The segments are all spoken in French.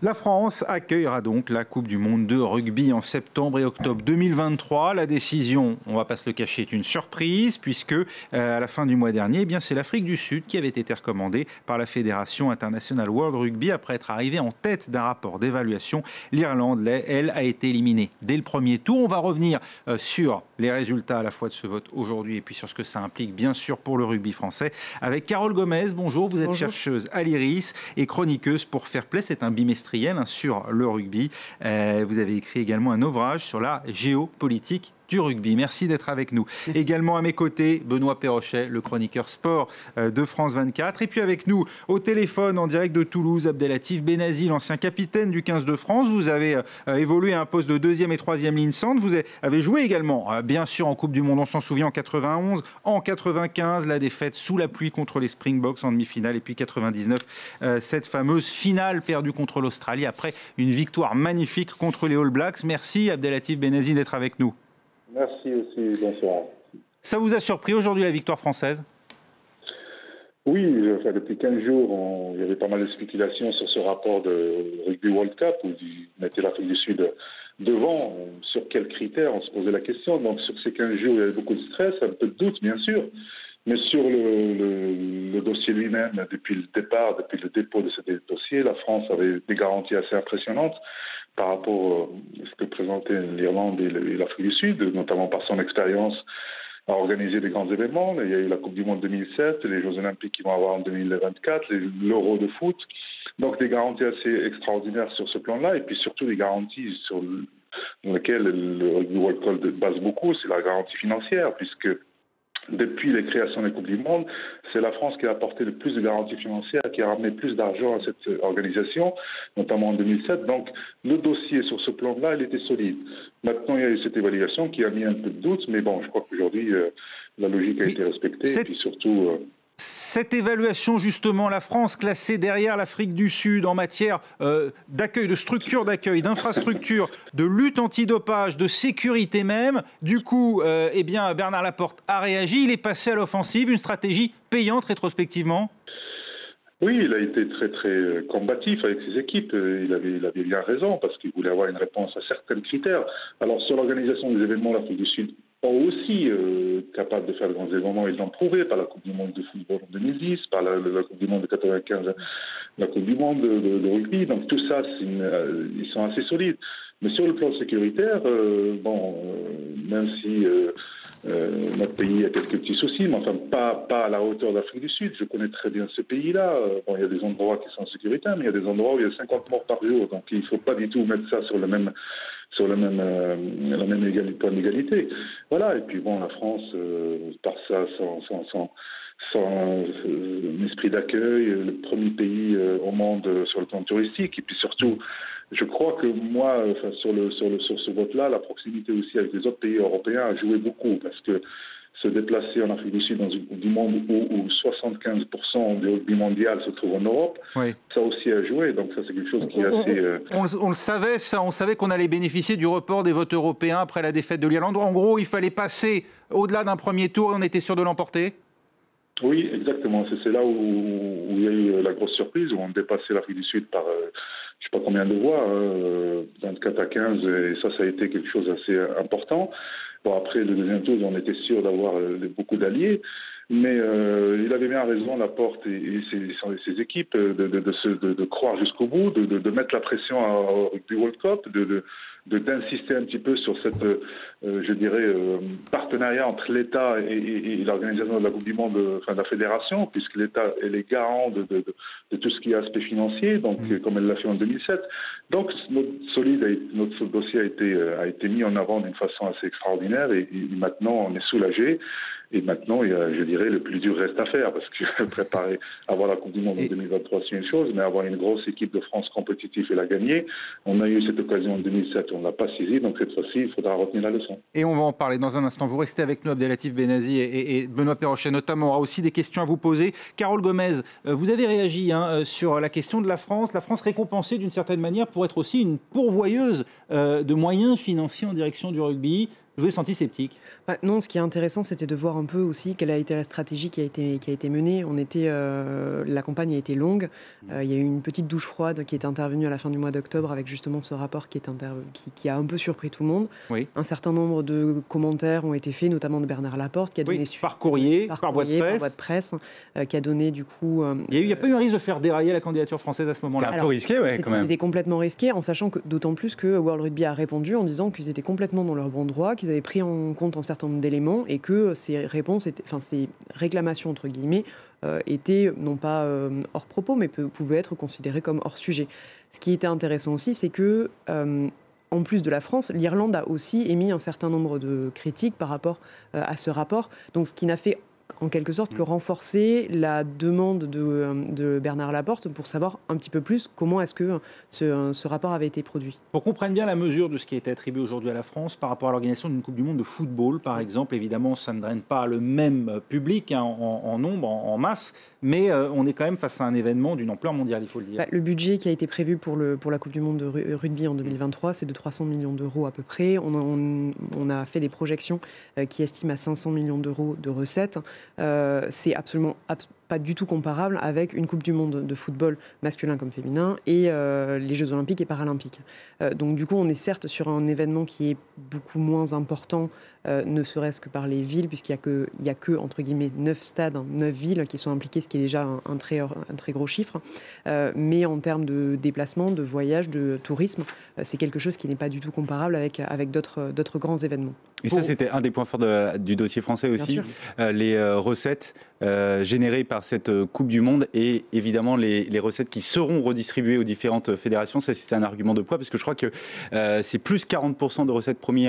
La France accueillera donc la Coupe du Monde de rugby en septembre et octobre 2023. La décision, on ne va pas se le cacher, est une surprise puisque à la fin du mois dernier, c'est l'Afrique du Sud qui avait été recommandée par la Fédération internationale World Rugby après être arrivée en tête d'un rapport d'évaluation. L'Irlande, elle, a été éliminée dès le premier tour. On va revenir sur les résultats à la fois de ce vote aujourd'hui et puis sur ce que ça implique bien sûr pour le rugby français avec Carole Gomez. Bonjour, vous êtes chercheuse à l'IRIS et chroniqueuse pour Fair Play. C'est un bimestriel sur le rugby. Vous avez écrit également un ouvrage sur la géopolitique du rugby. Merci d'être avec nous. Merci. Également à mes côtés, Benoît Perrochet, le chroniqueur sport de France 24. Et puis avec nous, au téléphone, en direct de Toulouse, Abdelatif Benazi, l'ancien capitaine du 15 de France. Vous avez évolué à un poste de 2e et 3e ligne centre. Vous avez joué également, bien sûr, en Coupe du Monde, on s'en souvient, en 91, en 95, la défaite sous la pluie contre les Springboks en demi-finale. Et puis 99, cette fameuse finale perdue contre l'Australie après une victoire magnifique contre les All Blacks. Merci Abdelatif Benazi d'être avec nous. Merci aussi, bonsoir. Ça vous a surpris aujourd'hui la victoire française ? Oui, depuis 15 jours, il y avait pas mal de spéculations sur ce rapport de Rugby World Cup où ils mettaient l'Afrique du Sud devant. Sur quels critères, on se posait la question. Donc sur ces 15 jours, il y avait beaucoup de stress, un peu de doute bien sûr. Mais sur le dossier lui-même, depuis le départ, depuis le dépôt de ce dossier, la France avait des garanties assez impressionnantes par rapport à ce que présentaient l'Irlande et l'Afrique du Sud, notamment par son expérience à organiser des grands événements. Il y a eu la Coupe du Monde 2007, les Jeux Olympiques qui vont avoir en 2024, l'Euro de foot. Donc des garanties assez extraordinaires sur ce plan-là, et puis surtout des garanties sur lesquelles le Rugby World Cup base beaucoup, c'est la garantie financière, puisque depuis les créations des Coupes du Monde, c'est la France qui a apporté le plus de garanties financières, qui a ramené plus d'argent à cette organisation, notamment en 2007. Donc, le dossier sur ce plan-là, il était solide. Maintenant, il y a eu cette évaluation qui a mis un peu de doute, mais bon, je crois qu'aujourd'hui, la logique a été respectée, et puis surtout... Cette évaluation, justement, la France classée derrière l'Afrique du Sud en matière d'accueil, de structure d'accueil, d'infrastructure, de lutte antidopage, de sécurité même. Du coup, Bernard Laporte a réagi, il est passé à l'offensive, une stratégie payante rétrospectivement. Oui, il a été très très combatif avec ses équipes. Il avait bien raison parce qu'il voulait avoir une réponse à certains critères. Alors sur l'organisation des événements, l'Afrique du Sud est aussi capable de faire de grands événements. Ils l'ont prouvé par la Coupe du Monde de football en 2010, par la Coupe du Monde de 95, la Coupe du Monde de rugby. Donc tout ça, ils sont assez solides. Mais sur le plan sécuritaire, même si notre pays a quelques petits soucis, mais enfin pas à la hauteur d'Afrique du Sud. Je connais très bien ce pays-là. Il y a des endroits qui sont sécuritaires, mais il y a des endroits où il y a 50 morts par jour. Donc il ne faut pas du tout mettre ça sur la même point d'égalité. Voilà. Et puis la France, par ça, son esprit d'accueil, le premier pays au monde sur le plan touristique, et puis surtout, je crois que moi, sur ce vote-là, la proximité aussi avec les autres pays européens a joué beaucoup, parce que se déplacer en Afrique du Sud dans une Coupe du Monde où 75% du rugby mondial se trouve en Europe, oui. Ça aussi a joué. Donc ça, c'est quelque chose qui est assez... On le savait, ça. On savait qu'on allait bénéficier du report des votes européens après la défaite de l'Irlande. En gros, il fallait passer au-delà d'un premier tour et on était sûr de l'emporter. Oui, exactement. C'est là où il y a eu la grosse surprise, où on dépassait l'Afrique du Sud par je ne sais pas combien de voix, 24 à 15, et ça a été quelque chose d'assez important. Bon, après le deuxième tour, on était sûr d'avoir beaucoup d'alliés, mais il avait bien raison, Laporte et ses équipes, de croire jusqu'au bout, de mettre la pression au Rugby World Cup, d'insister un petit peu sur cette, partenariat entre l'État et l'organisation de la Coupe du Monde, de la fédération, puisque l'État est les garants de tout ce qui est aspect financier, donc comme elle l'a fait en 2007. Donc notre dossier a été mis en avant d'une façon assez extraordinaire, et maintenant on est soulagé. Et maintenant, je dirais, le plus dur reste à faire, parce que préparer, avoir la Coupe du Monde en 2023, c'est une chose, mais avoir une grosse équipe de France compétitive et la gagner, on a eu cette occasion en 2007, on ne l'a pas saisie, donc cette fois-ci, il faudra retenir la leçon. Et on va en parler dans un instant. Vous restez avec nous, Abdelatif Benazi et Benoît Perrochet, notamment. On aura aussi des questions à vous poser. Carole Gomez, vous avez réagi sur la question de la France. La France récompensée d'une certaine manière pour être aussi une pourvoyeuse de moyens financiers en direction du rugby. Je vous ai senti sceptique. Non, ce qui est intéressant, c'était de voir un peu aussi quelle a été la stratégie qui a été menée. La campagne a été longue. Il y a eu une petite douche froide qui est intervenue à la fin du mois d'octobre avec justement ce rapport qui a un peu surpris tout le monde. Oui. Un certain nombre de commentaires ont été faits, notamment de Bernard Laporte, qui a donné suite par courrier, par voie de presse, qui a donné du coup. Il n'y a pas eu un risque de faire dérailler la candidature française à ce moment-là. C'était un peu risqué, quand même. C'était complètement risqué, en sachant que d'autant plus que World Rugby a répondu en disant qu'ils étaient complètement dans leur bon droit, qu'ils avaient pris en compte un certain nombre d'éléments et que ces réclamations entre guillemets étaient non pas hors propos, mais pouvaient être considérées comme hors sujet. Ce qui était intéressant aussi, c'est que en plus de la France, l'Irlande a aussi émis un certain nombre de critiques par rapport à ce rapport. Donc, ce qui n'a fait en quelque sorte que renforcer la demande de Bernard Laporte pour savoir un petit peu plus comment est-ce que ce rapport avait été produit. Pour qu'on comprenne bien la mesure de ce qui a été attribué aujourd'hui à la France par rapport à l'organisation d'une Coupe du Monde de football, par exemple, évidemment, ça ne draine pas le même public en nombre, en masse, mais on est quand même face à un événement d'une ampleur mondiale, il faut le dire. Le budget qui a été prévu pour la Coupe du Monde de rugby en 2023, c'est de 300 millions d'euros à peu près. On a fait des projections qui estiment à 500 millions d'euros de recettes. C'est absolument pas du tout comparable avec une Coupe du Monde de football masculin comme féminin et les Jeux Olympiques et Paralympiques. Donc du coup, on est certes sur un événement qui est beaucoup moins important, ne serait-ce que par les villes, puisqu'il n'y a que entre guillemets 9 stades, 9 villes qui sont impliquées, ce qui est déjà un très gros chiffre. Mais en termes de déplacement, de voyage, de tourisme, c'est quelque chose qui n'est pas du tout comparable avec d'autres grands événements. Et ça, c'était un des points forts du dossier français aussi, les recettes générées par cette Coupe du Monde et évidemment les recettes qui seront redistribuées aux différentes fédérations. Ça, c'était un argument de poids parce que je crois que c'est plus 40% de recettes promis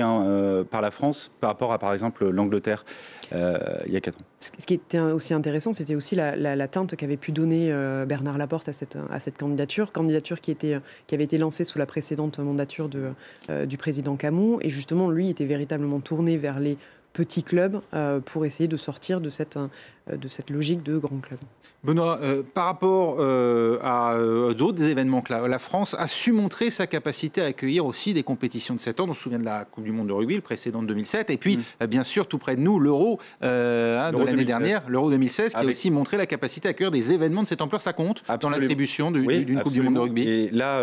par la France par rapport à, par exemple, l'Angleterre il y a 4 ans. Ce qui était aussi intéressant, c'était aussi la teinte qu'avait pu donner Bernard Laporte à cette candidature qui avait été lancée sous la précédente mandature du président Camus. Et justement, lui était véritablement tourné vers les petits clubs pour essayer de sortir de cette logique de grands clubs. Benoît, par rapport à d'autres événements que la France a su montrer sa capacité à accueillir aussi des compétitions de cet ordre. On se souvient de la Coupe du Monde de rugby, le précédent de 2007, et puis bien sûr tout près de nous, l'Euro de l'année dernière, l'Euro 2016, qui a aussi montré la capacité à accueillir des événements de cette ampleur. Ça compte dans l'attribution d'une Coupe du Monde de rugby. Et là,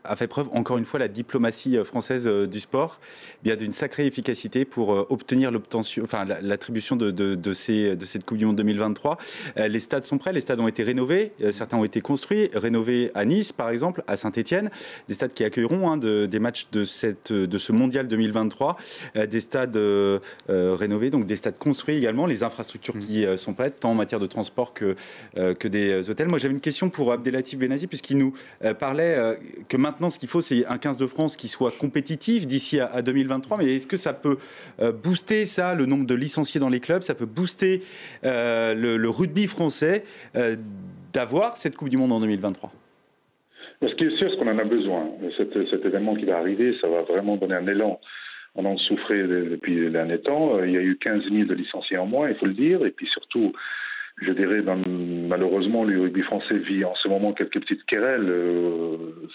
a fait preuve encore une fois la diplomatie française du sport, bien d'une sacrée efficacité pour obtenir l'attribution de cette Coupe du Monde 2023. Les stades sont prêts, les stades ont été rénovés, certains ont été construits, rénovés à Nice par exemple, à Saint-Étienne, des stades qui accueilleront des matchs de ce mondial 2023, des stades rénovés, donc des stades construits également, les infrastructures qui sont prêtes, tant en matière de transport que des hôtels. Moi j'avais une question pour Abdelatif Benazi, puisqu'il nous parlait que maintenant ce qu'il faut c'est un 15 de France qui soit compétitif d'ici à 2023, mais est-ce que ça peut booster ça, le nombre de licenciés dans les clubs, ça peut booster le rugby français d'avoir cette Coupe du Monde en 2023? Ce qui est sûr, c'est qu'on en a besoin. Cet événement qui va arriver, ça va vraiment donner un élan. On en souffrait depuis les derniers temps. Il y a eu 15 000 de licenciés en moins, il faut le dire. Et puis surtout, je dirais, malheureusement, le rugby français vit en ce moment quelques petites querelles.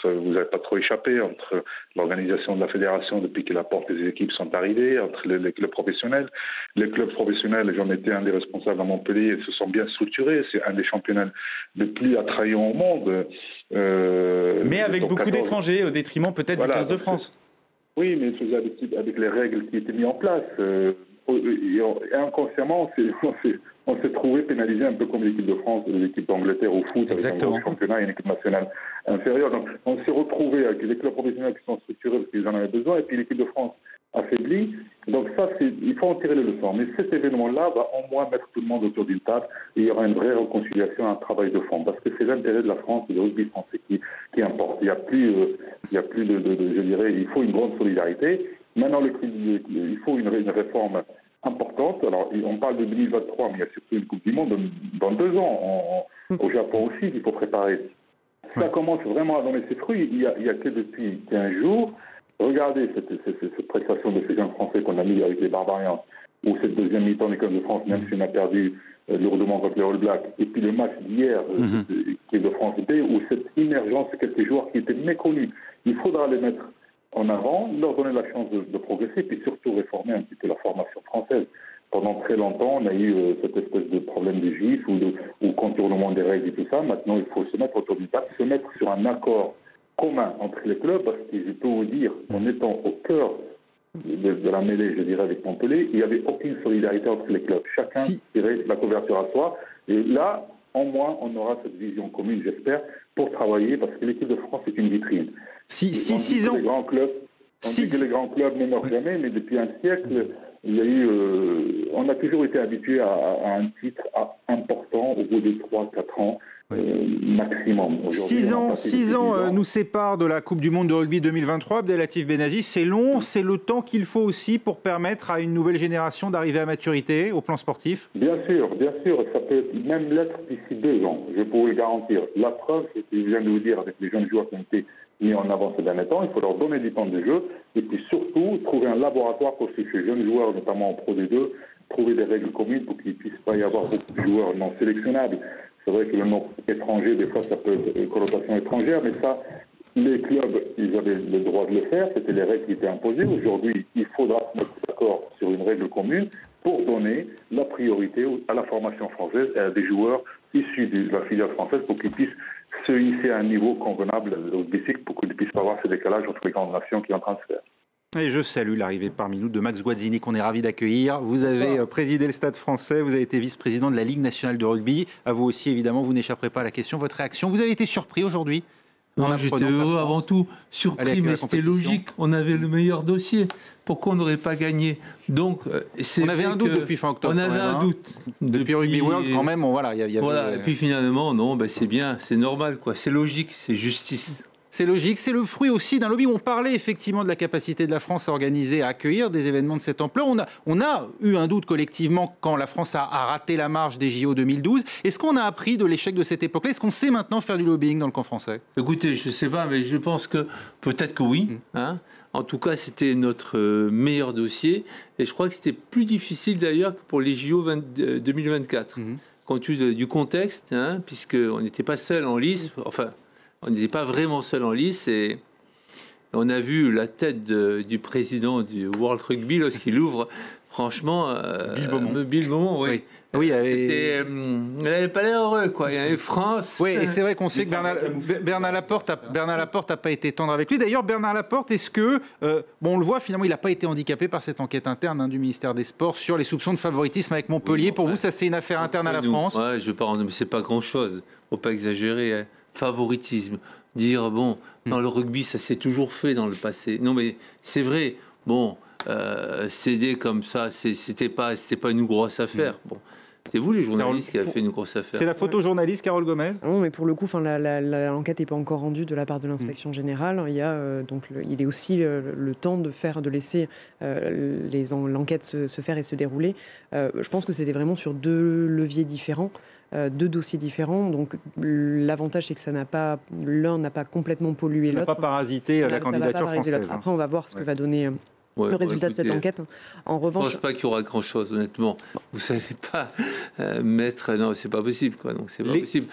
Vous n'avez pas trop échappé entre l'organisation de la fédération depuis que la porte des équipes sont arrivées, entre les clubs professionnels. Les clubs professionnels, j'en étais un des responsables à Montpellier, se sont bien structurés. C'est un des championnats les plus attrayants au monde. Mais avec beaucoup d'étrangers, au détriment peut-être du 15 de France. Oui, mais il faisait avec les règles qui étaient mises en place. Et inconsciemment, on s'est trouvé pénalisé un peu comme l'équipe de France, l'équipe d'Angleterre au foot, avec un gros championnat et une équipe nationale inférieure. Donc on s'est retrouvé avec les clubs professionnels qui sont structurés parce qu'ils en avaient besoin, et puis l'équipe de France affaiblie. Donc ça, il faut en tirer les leçons. Mais cet événement-là va au moins mettre tout le monde autour d'une table et il y aura une vraie réconciliation, un travail de fond. Parce que c'est l'intérêt de la France et du rugby français qui importe. Il n'y a plus de, je dirais, il faut une grande solidarité. Maintenant, il faut une réforme importante. Alors, on parle de 2023, mais il y a surtout une Coupe du Monde dans 2 ans. Au Japon aussi, il faut préparer. Ça commence vraiment à donner ses fruits. Il y a que depuis 15 jours. Regardez cette prestation de ces jeunes Français qu'on a mis avec les Barbarians, ou cette deuxième mi-temps de l'équipe de France, même si on a perdu lourdement contre les All Blacks, et puis le match d'hier, qui est de France, où cette émergence de quelques joueurs qui étaient méconnus, il faudra les mettre en avant, leur donner la chance de progresser, puis surtout réformer un petit peu la formation française. Pendant très longtemps, on a eu cette espèce de problème de gifs ou contournement des règles et tout ça. Maintenant, il faut se mettre autour du table, se mettre sur un accord commun entre les clubs, parce que je peux vous dire, en étant au cœur de la mêlée, je dirais, avec Montpellier, il n'y avait aucune solidarité entre les clubs. Chacun tirait la couverture à soi. Et là, en moins, on aura cette vision commune, j'espère, pour travailler, parce que l'équipe de France est une vitrine. Six ans. Les grands clubs, on dit que les grands clubs ne meurent jamais, mais depuis un siècle, il y a eu, on a toujours été habitué à un titre important au bout de 3-4 ans. Maximum. 6 ans nous séparent de la Coupe du Monde de rugby 2023. Abdelatif Benazi, c'est long, c'est le temps qu'il faut aussi pour permettre à une nouvelle génération d'arriver à maturité au plan sportif. Bien sûr, ça peut même l'être d'ici 2 ans, je peux vous le garantir. La preuve, c'est que je viens de vous dire, avec les jeunes joueurs qui ont été mis en avant ces derniers temps, il faut leur donner du temps de jeu et puis surtout trouver un laboratoire pour ces jeunes joueurs, notamment en Pro D2, trouver des règles communes pour qu'il ne puisse pas y avoir beaucoup de joueurs non sélectionnables. C'est vrai que le nom étranger, des fois, ça peut être une connotation étrangère, mais ça, les clubs, ils avaient le droit de le faire. C'était les règles qui étaient imposées. Aujourd'hui, il faudra se mettre d'accord sur une règle commune pour donner la priorité à la formation française et à des joueurs issus de la filière française pour qu'ils puissent se hisser à un niveau convenable au BICIC pour qu'ils ne puissent pas avoir ce décalage entre les grandes nations qui est en train de se faire. Et je salue l'arrivée parmi nous de Max Guazzini, qu'on est ravi d'accueillir. Vous avez présidé le Stade français, vous avez été vice-président de la Ligue nationale de rugby. À vous aussi, évidemment, vous n'échapperez pas à la question. Votre réaction, vous avez été surpris aujourd'hui? J'étais heureux avant tout, surpris, mais c'était logique. On avait le meilleur dossier. Pourquoi on n'aurait pas gagné? Donc, on avait un doute depuis fin octobre. On avait un doute. Depuis Rugby World, quand même, voilà. Et puis finalement, non, c'est bien, c'est normal, quoi. C'est logique, c'est justice. C'est logique, c'est le fruit aussi d'un lobby où on parlait effectivement de la capacité de la France à organiser, à accueillir des événements de cette ampleur. On a eu un doute collectivement quand la France a raté la marche des JO 2012. Est-ce qu'on a appris de l'échec de cette époque-là? Est-ce qu'on sait maintenant faire du lobbying dans le camp français? Écoutez, je ne sais pas, mais je pense que peut-être que oui. En tout cas, c'était notre meilleur dossier. Et je crois que c'était plus difficile d'ailleurs que pour les JO 2024. Compte tenu du contexte, puisqu'on n'était pas seul en lice. Enfin, on n'était pas vraiment seul en lice et on a vu la tête du président du World Rugby lorsqu'il ouvre, franchement, Bill Beaumont, oui. Il n'avait pas l'air heureux, quoi. Il y avait France. Oui, et c'est vrai qu'on sait que Bernard Laporte n'a pas été tendre avec lui. D'ailleurs, Bernard Laporte, est-ce que, on le voit, finalement, il n'a pas été handicapé par cette enquête interne du ministère des Sports sur les soupçons de favoritisme avec Montpellier. Pour vous, ça, c'est une affaire interne à la France? Ouais, mais c'est pas grand-chose. Il ne faut pas exagérer. Favoritisme, dire dans le rugby ça s'est toujours fait dans le passé. Non mais c'est vrai, céder comme ça c'était pas une grosse affaire. C'est vous les journalistes qui avez fait une grosse affaire. C'est la photojournaliste Carole Gomez. Non, mais pour le coup, l'enquête n'est pas encore rendue de la part de l'inspection générale. Il y a il est aussi le temps de laisser l'enquête se faire et se dérouler. Je pense que c'était vraiment sur 2 leviers différents. 2 dossiers différents, donc l'avantage c'est que l'un n'a pas complètement pollué l'autre. Ça n'a pas parasité la candidature française. Après on va voir ce que va donner le résultat de cette enquête. En revanche, je ne pense pas qu'il y aura grand-chose, honnêtement. Vous ne savez pas mettre... Non, c'est pas possible, quoi. Donc c'est pas possible.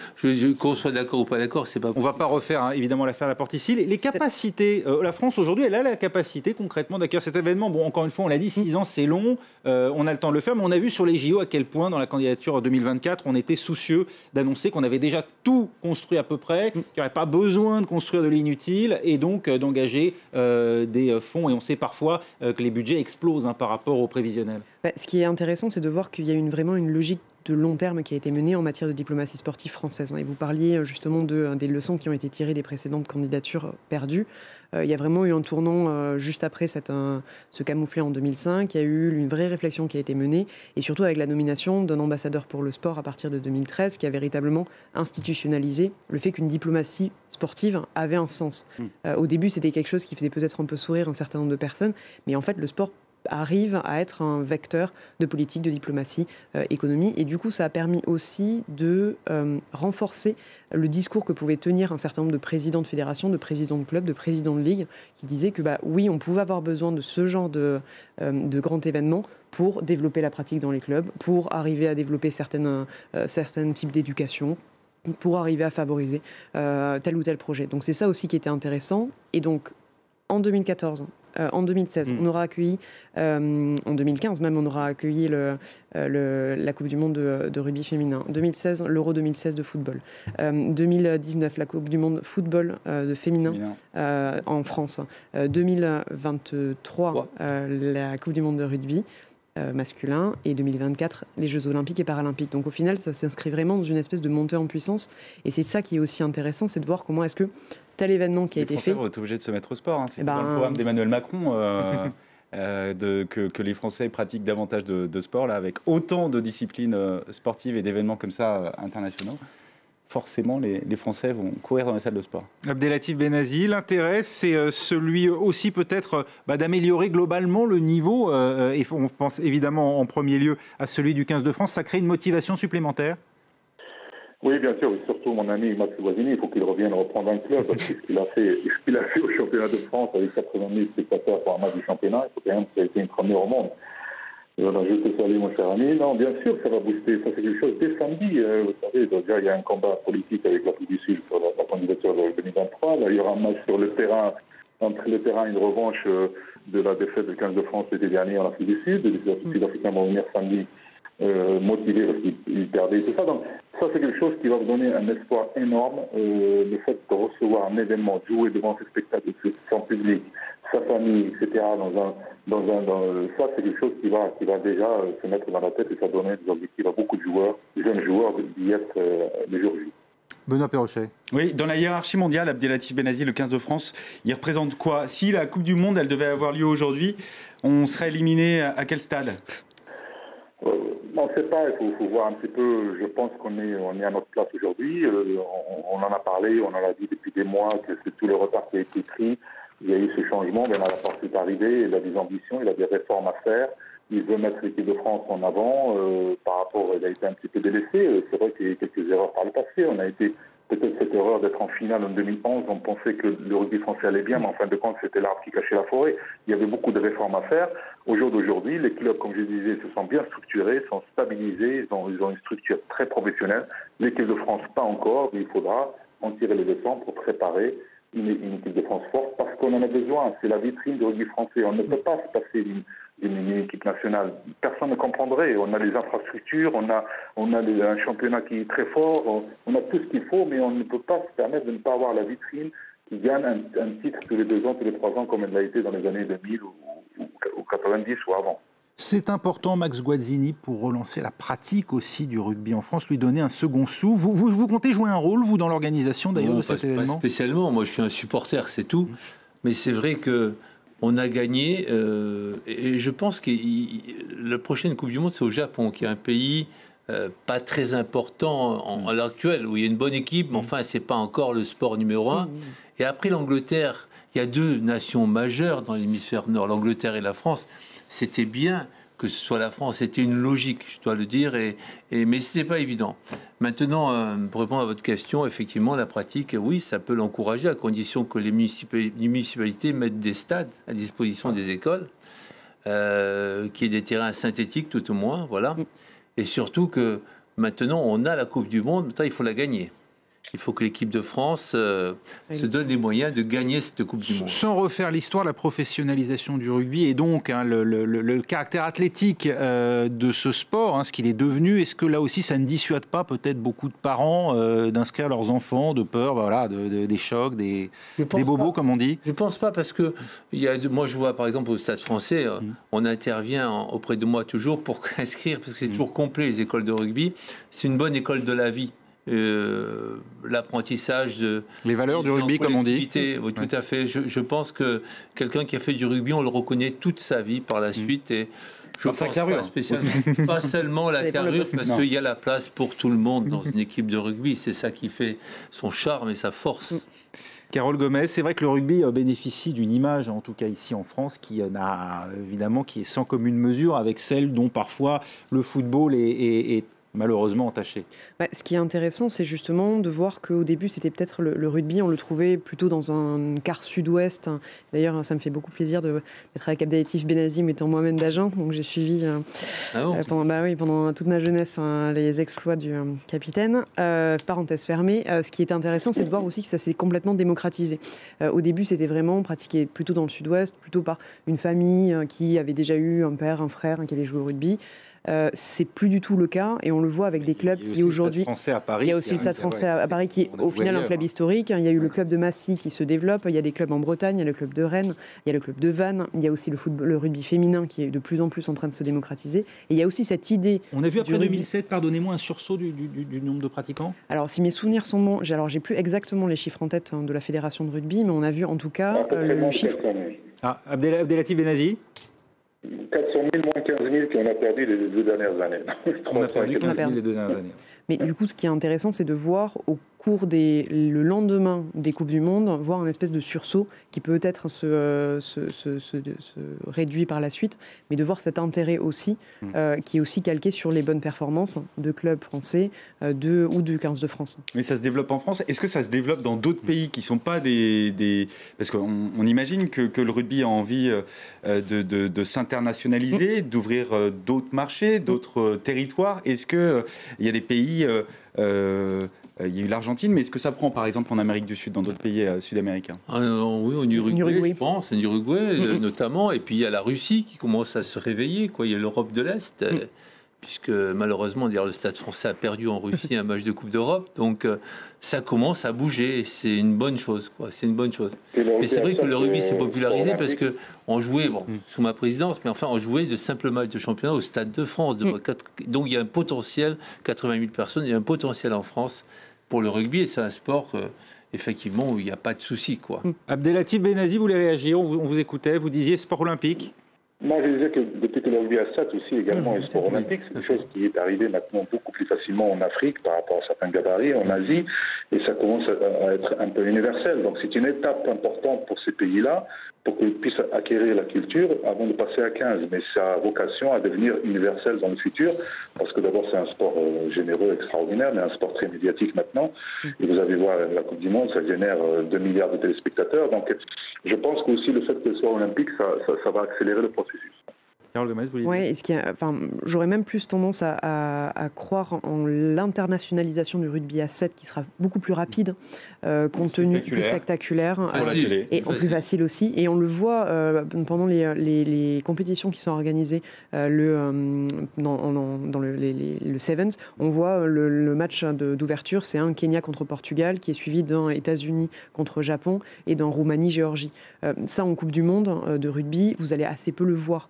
Qu'on soit d'accord ou pas d'accord, c'est pas possible. On ne va pas refaire, évidemment, l'affaire Laporte ici. Les capacités... la France, aujourd'hui, elle a la capacité, concrètement, d'accueillir cet événement. Encore une fois, on l'a dit, 6 ans, c'est long. On a le temps de le faire. Mais on a vu sur les JO à quel point, dans la candidature 2024, on était soucieux d'annoncer qu'on avait déjà tout construit à peu près, qu'il n'y aurait pas besoin de construire de l'inutile et donc d'engager des fonds. Et on sait parfois que les budgets explosent par rapport au prévisionnel. Ce qui est intéressant, c'est de voir qu'il y a vraiment une logique de long terme qui a été menée en matière de diplomatie sportive française. Et vous parliez justement des leçons qui ont été tirées des précédentes candidatures perdues. Il y a vraiment eu un tournant juste après ce camouflet en 2005. Il y a eu une vraie réflexion qui a été menée, et surtout avec la nomination d'un ambassadeur pour le sport à partir de 2013, qui a véritablement institutionnalisé le fait qu'une diplomatie sportive avait un sens. Au début, c'était quelque chose qui faisait peut-être un peu sourire un certain nombre de personnes, mais en fait, le sport arrive à être un vecteur de politique, de diplomatie, économie. Et du coup, ça a permis aussi de renforcer le discours que pouvaient tenir un certain nombre de présidents de fédérations, de présidents de clubs, de présidents de ligues, qui disaient que oui, on pouvait avoir besoin de ce genre de grands événements pour développer la pratique dans les clubs, pour arriver à développer certains types d'éducation, pour arriver à favoriser tel ou tel projet. Donc c'est ça aussi qui était intéressant. Et donc, en 2014. En 2016, on aura accueilli, en 2015 même, on aura accueilli la Coupe du Monde de rugby féminin. 2016, l'Euro 2016 de football. 2019, la Coupe du Monde football de féminin en France. 2023, la Coupe du Monde de rugby masculin, et 2024, les Jeux Olympiques et Paralympiques. Donc au final, ça s'inscrit vraiment dans une espèce de montée en puissance. Et c'est ça qui est aussi intéressant, c'est de voir comment est-ce que tel événement qui a été fait... Les Français vont être obligés de se mettre au sport. C'est dans le programme d'Emmanuel Macron que les Français pratiquent davantage de sport, là, avec autant de disciplines sportives et d'événements comme ça internationaux. Forcément, les Français vont courir dans les salles de sport. Abdelatif Benazi, l'intérêt, c'est celui aussi peut-être d'améliorer globalement le niveau. Et on pense évidemment en premier lieu à celui du 15 de France. Ça crée une motivation supplémentaire? Oui, bien sûr. Surtout mon ami Max Guazzini, il faut qu'il revienne reprendre un club. Parce que ce qu'il a fait au championnat de France avec 80 000 spectateurs pour un match du championnat, il faut quand même que ça a été une première au monde. Alors, je te salue, mon cher ami. Non, bien sûr que ça va booster. Ça, c'est quelque chose dès samedi. Vous savez, déjà, il y a un combat politique avec l'Afrique du Sud sur la candidature de 2023. Là, il y aura un match sur le terrain, entre le terrain, une revanche de la défaite du 15 de France l'été dernier en Afrique du Sud. Les Sud-Africains vont venir samedi motivés parce qu'ils perdaient et tout ça. Donc, ça, c'est quelque chose qui va vous donner un espoir énorme. Le fait de recevoir un événement, de jouer devant ses spectateurs, son public, sa famille, etc., ça, c'est quelque chose qui va déjà se mettre dans la tête et ça donner des objectifs à beaucoup de joueurs, jeunes joueurs, d'y être le jour J. Benoît Perrochet. Oui, dans la hiérarchie mondiale, Abdelatif Benazi, le 15 de France, il représente quoi? Si la Coupe du Monde, elle devait avoir lieu aujourd'hui, on serait éliminé à quel stade? On ne sait pas, il faut voir un petit peu. Je pense qu'on est à notre place aujourd'hui. On en a parlé, on en a dit depuis des mois que c'est tout le retard qui a été pris. Il y a eu ce changement, Bernard Laporte est arrivé, il a des ambitions, il a des réformes à faire. Il veut mettre l'équipe de France en avant. Par rapport, il a été un petit peu délaissé. C'est vrai qu'il y a eu quelques erreurs par le passé. On a été peut-être cette erreur d'être en finale en 2011. On pensait que le rugby français allait bien, mais en fin de compte, c'était l'arbre qui cachait la forêt. Il y avait beaucoup de réformes à faire. Au jour d'aujourd'hui, les clubs, comme je disais, se sont bien structurés, sont stabilisés. Ils ont une structure très professionnelle. L'équipe de France, pas encore, mais il faudra en tirer les leçons pour préparer une équipe de France forte parce qu'on en a besoin. C'est la vitrine du rugby français. On ne peut pas se passer d'une équipe nationale. Personne ne comprendrait. On a les infrastructures, on a un championnat qui est très fort, on a tout ce qu'il faut, mais on ne peut pas se permettre de ne pas avoir la vitrine qui gagne un titre tous les 2 ans, tous les 3 ans, comme elle l'a été dans les années 2000 ou 90 ou avant. C'est important, Max Guazzini, pour relancer la pratique aussi du rugby en France, lui donner un second souffle. Vous comptez jouer un rôle, vous, dans l'organisation d'ailleurs de cet événement? Pas spécialement. Moi, je suis un supporter, c'est tout. Mais c'est vrai qu'on a gagné. Et je pense que la prochaine Coupe du Monde, c'est au Japon, qui est un pays pas très important à l'heure actuelle, où il y a une bonne équipe, mais enfin, c'est pas encore le sport numéro 1. Et après l'Angleterre, il y a 2 nations majeures dans l'hémisphère nord, l'Angleterre et la France. C'était bien que ce soit la France, c'était une logique, je dois le dire, mais ce n'était pas évident. Maintenant, pour répondre à votre question, effectivement, la pratique, oui, ça peut l'encourager, à condition que les municipalités mettent des stades à disposition des écoles, qu'il y ait des terrains synthétiques tout au moins, voilà. Et surtout que maintenant, on a la Coupe du Monde, maintenant, il faut la gagner. Il faut que l'équipe de France se donne les moyens de gagner cette Coupe du Monde. Sans refaire l'histoire, la professionnalisation du rugby et donc le caractère athlétique de ce sport, ce qu'il est devenu, est-ce que là aussi ça ne dissuade pas peut-être beaucoup de parents d'inscrire leurs enfants de peur des chocs, des bobos comme on dit? Je ne pense pas parce que moi je vois par exemple au Stade français, on intervient auprès de moi toujours pour inscrire, parce que c'est toujours complet les écoles de rugby. C'est une bonne école de la vie. L'apprentissage de les valeurs du rugby comme on dit. Oui, tout à fait. Je pense que quelqu'un qui a fait du rugby, on le reconnaît toute sa vie par la suite et je pense pas seulement la carrure parce qu'il y a la place pour tout le monde dans une équipe de rugby. C'est ça qui fait son charme et sa force. Carole Gomez, c'est vrai que le rugby bénéficie d'une image, en tout cas ici en France, qui est sans commune mesure avec celle dont parfois le football est malheureusement entaché. Ce qui est intéressant, c'est justement de voir qu'au début, c'était peut-être le rugby, on le trouvait plutôt dans un quart sud-ouest. D'ailleurs, ça me fait beaucoup plaisir d'être avec Abdelatif Benazim étant moi-même d'Agen, donc j'ai suivi pendant toute ma jeunesse les exploits du capitaine. Parenthèse fermée. Ce qui est intéressant, c'est de voir aussi que ça s'est complètement démocratisé. Au début, c'était vraiment pratiqué plutôt dans le sud-ouest, plutôt par une famille qui avait déjà eu un père, un frère qui avait joué au rugby. C'est plus du tout le cas et on le voit avec des clubs qui aujourd'hui. Il y a aussi le Stade français à Paris qui est au final un club historique. Il y a eu le club de Massy qui se développe. Il y a des clubs en Bretagne. Il y a le club de Rennes. Il y a le club de Vannes. Il y a aussi le rugby féminin qui est de plus en plus en train de se démocratiser. Et il y a aussi cette idée. On a vu après 2007, pardonnez-moi, un sursaut du nombre de pratiquants. Alors si mes souvenirs sont bons, j'ai plus exactement les chiffres en tête de la fédération de rugby, mais on a vu en tout cas le chiffre. Abdelatif Benazi. 400 000, moins 15 000 qu'on a perdu les 2 dernières années. On a perdu 15 000 les 2 dernières années. Mais du coup, ce qui est intéressant, c'est de voir au cours le lendemain des Coupes du Monde, voir un espèce de sursaut qui peut-être se réduit par la suite, mais de voir cet intérêt aussi, qui est aussi calqué sur les bonnes performances de clubs français ou du 15 de France. Mais ça se développe en France. Est-ce que ça se développe dans d'autres pays qui ne sont pas des... Parce qu'on imagine que le rugby a envie de s'internationaliser, d'ouvrir d'autres marchés, d'autres territoires. Est-ce qu'il y a des pays... il y a eu l'Argentine, mais est-ce que ça prend par exemple en Amérique du Sud, dans d'autres pays sud-américains? Oui, en Uruguay, je pense, en Uruguay notamment. Et puis il y a la Russie qui commence à se réveiller. Il y a l'Europe de l'Est, puisque malheureusement, le Stade français a perdu en Russie un match de Coupe d'Europe. Donc ça commence à bouger. C'est une bonne chose. C'est une bonne chose. Mais c'est vrai que le rugby s'est popularisé parce qu'on jouait, sous ma présidence, mais enfin on jouait de simples matchs de championnat au Stade de France. Donc il y a un potentiel, 80 000 personnes, il y a un potentiel en France pour le rugby, et c'est un sport effectivement où il n'y a pas de souci, Abdelatif Benazi, vous voulez réagir, on vous écoutait, vous disiez sport olympique. Moi, je disais que depuis que le rugby à 7 aussi également est sport olympique, c'est quelque chose qui est arrivé maintenant beaucoup plus facilement en Afrique par rapport à certains gabarits, en Asie, et ça commence à être un peu universel. Donc c'est une étape importante pour ces pays-là, pour qu'ils puissent acquérir la culture avant de passer à 15. Mais ça a vocation à devenir universel dans le futur, parce que d'abord c'est un sport généreux, extraordinaire, mais un sport très médiatique maintenant. Et vous allez voir la Coupe du Monde, ça génère 2 milliards de téléspectateurs. Donc je pense qu'aussi le fait que ce soit olympique, ça va accélérer le processus. Ouais, j'aurais même plus tendance à croire en l'internationalisation du rugby à 7 qui sera beaucoup plus rapide, compte tenu plus spectaculaire et plus facile aussi. Et on le voit pendant les compétitions qui sont organisées dans le Sevens. On voit le match d'ouverture, c'est un Kenya contre Portugal qui est suivi d'un États-Unis contre Japon et d'un Roumanie-Géorgie. Ça, en Coupe du Monde de rugby, vous allez assez peu le voir.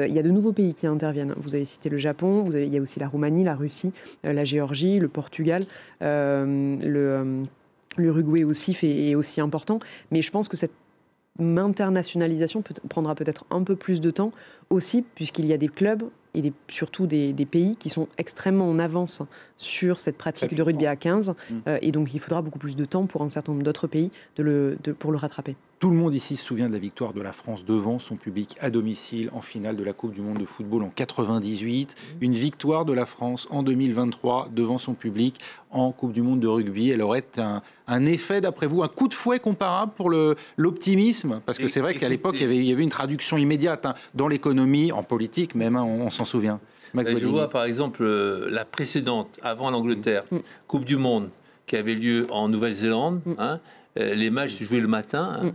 Il y a de nouveaux pays qui interviennent. Vous avez cité le Japon, il y a aussi la Roumanie, la Russie, la Géorgie, le Portugal, l'Uruguay aussi est aussi important. Mais je pense que cette internationalisation prendra peut-être un peu plus de temps aussi, puisqu'il y a des clubs et surtout des pays qui sont extrêmement en avance sur cette pratique de rugby à 15. Et donc il faudra beaucoup plus de temps pour un certain nombre d'autres pays pour le rattraper. Tout le monde ici se souvient de la victoire de la France devant son public à domicile en finale de la Coupe du Monde de football en 98. Une victoire de la France en 2023 devant son public en Coupe du Monde de rugby. Elle aurait un effet, d'après vous, un coup de fouet comparable pour l'optimisme? Parce que c'est vrai qu'à l'époque, il y avait une traduction immédiate dans l'économie, en politique même, on s'en souvient. Je vois par exemple la précédente, avant l'Angleterre, Coupe du Monde qui avait lieu en Nouvelle-Zélande. Les matchs se jouaient le matin.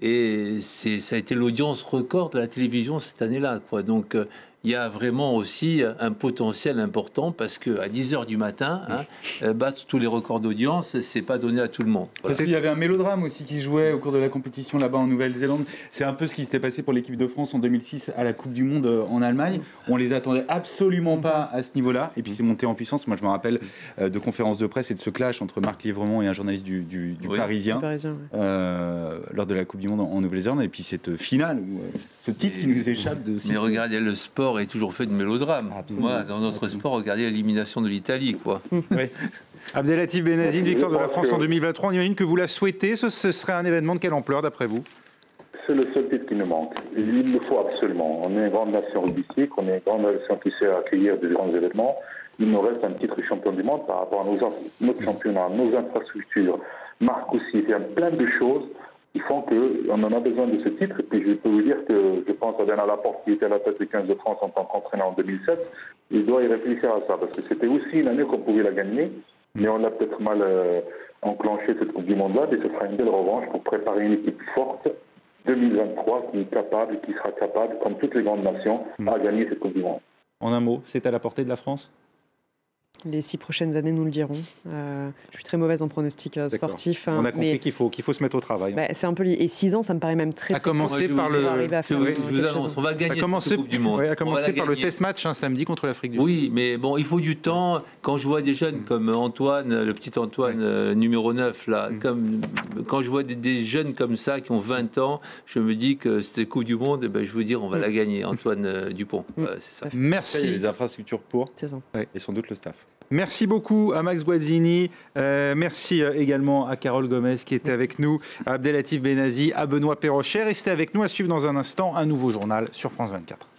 Et ça a été l'audience record de la télévision cette année-là. Donc, il y a vraiment aussi un potentiel important parce qu'à 10h du matin, battre tous les records d'audience, c'est pas donné à tout le monde. Parce qu'il y avait un mélodrame aussi qui se jouait au cours de la compétition là-bas en Nouvelle-Zélande. C'est un peu ce qui s'était passé pour l'équipe de France en 2006 à la Coupe du Monde en Allemagne. On les attendait absolument pas à ce niveau-là. Et puis c'est monté en puissance. Moi, je me rappelle de conférences de presse et de ce clash entre Marc Livremont et un journaliste du Parisien, lors de la Coupe du Monde en Nouvelle-Zélande. Et puis cette finale, ce titre qui nous échappe de... Mais regardez, le sport est toujours fait de mélodrame. Moi, dans notre sport, regardez l'élimination de l'Italie, Abdelatif Benazi, victoire de la France en 2023. On imagine que vous la souhaitez. Ce serait un événement de quelle ampleur, d'après vous? C'est le seul titre qui nous manque. Il le faut absolument. On est une grande nation rugbyistique, on est une grande nation qui sait accueillir de grands événements. il nous reste un titre champion du monde par rapport à notre championnat, nos infrastructures, marque aussi. Il y a plein de choses qui font qu'on en a besoin de ce titre. Et puis je peux vous dire que je pense à Bernard Laporte qui était à la tête du 15 de France en tant qu'entraîneur en 2007. Il doit y réfléchir à ça parce que c'était aussi une année qu'on pouvait la gagner, mais on l'a peut-être mal enclenché cette Coupe du Monde-là. Et ce sera une belle revanche pour préparer une équipe forte 2023 qui est capable, qui sera capable, comme toutes les grandes nations, à gagner cette Coupe du Monde. En un mot, c'est à la portée de la France ? Les 6 prochaines années nous le diront. Je suis très mauvaise en pronostic sportif. On a compris qu'il faut se mettre au travail. C'est un peu et 6 ans, ça me paraît même très. À commencer par le. Je vous annonce, on va gagner cette Coupe du Monde. À commencer par le test match samedi contre l'Afrique du Sud. Oui, mais bon, il faut du temps. Quand je vois des jeunes comme Antoine, le petit Antoine, numéro 9, là, quand je vois des jeunes comme ça qui ont 20 ans, je me dis que cette Coupe du Monde, je veux dire, on va la gagner. Antoine Dupont. C'est ça. Merci. Il y a les infrastructures pour. C'est ça. Et sans doute le staff. Merci beaucoup à Max Guazzini, merci également à Carole Gomez qui était avec nous, à Abdelatif Benazi, à Benoît Perrochet. Restez avec nous à suivre dans un instant un nouveau journal sur France 24.